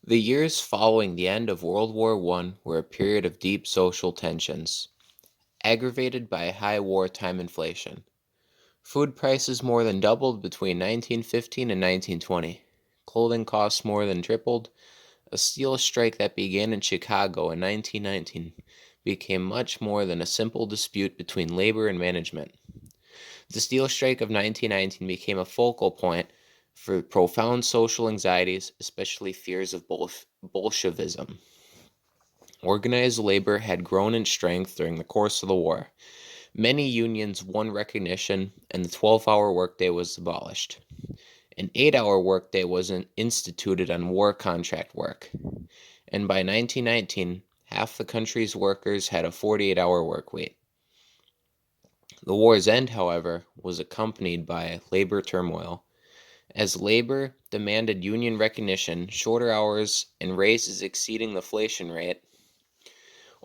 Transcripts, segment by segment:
The years following the end of World War I were a period of deep social tensions, aggravated by high wartime inflation. Food prices more than doubled between 1915 and 1920. Clothing costs more than tripled. A steel strike that began in Chicago in 1919 became much more than a simple dispute between labor and management. The steel strike of 1919 became a focal point for profound social anxieties, especially fears of Bolshevism. Organized labor had grown in strength during the course of the war. Many unions won recognition, and the 12-hour workday was abolished. An 8-hour workday was instituted on war contract work, and by 1919, half the country's workers had a 48-hour work week. The war's end, however, was accompanied by labor turmoil. As labor demanded union recognition, shorter hours, and raises exceeding the inflation rate,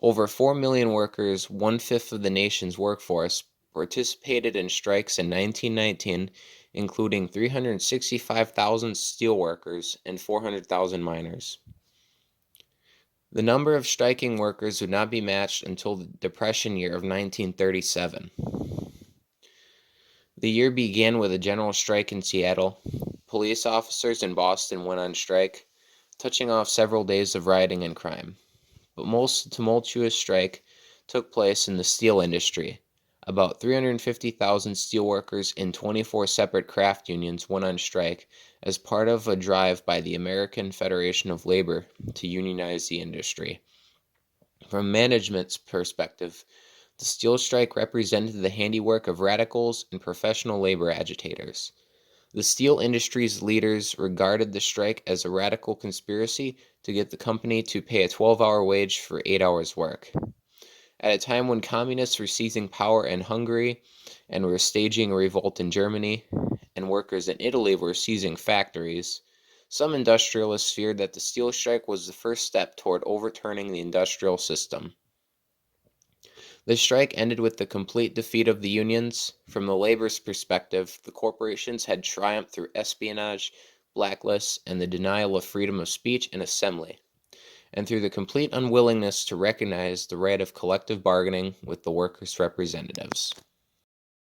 over 4 million workers, one-fifth of the nation's workforce, participated in strikes in 1919, including 365,000 steelworkers and 400,000 miners. The number of striking workers would not be matched until the Depression year of 1937. The year began with a general strike in Seattle. Police officers in Boston went on strike, touching off several days of rioting and crime. But most tumultuous strike took place in the steel industry. About 350,000 steelworkers in 24 separate craft unions went on strike as part of a drive by the American Federation of Labor to unionize the industry. From management's perspective, the steel strike represented the handiwork of radicals and professional labor agitators. The steel industry's leaders regarded the strike as a radical conspiracy to get the company to pay a 12-hour wage for 8 hours work. At a time when communists were seizing power in Hungary and were staging a revolt in Germany, and workers in Italy were seizing factories, some industrialists feared that the steel strike was the first step toward overturning the industrial system. The strike ended with the complete defeat of the unions. From the labor's perspective, the corporations had triumphed through espionage, blacklists, and the denial of freedom of speech and assembly, and through the complete unwillingness to recognize the right of collective bargaining with the workers' representatives.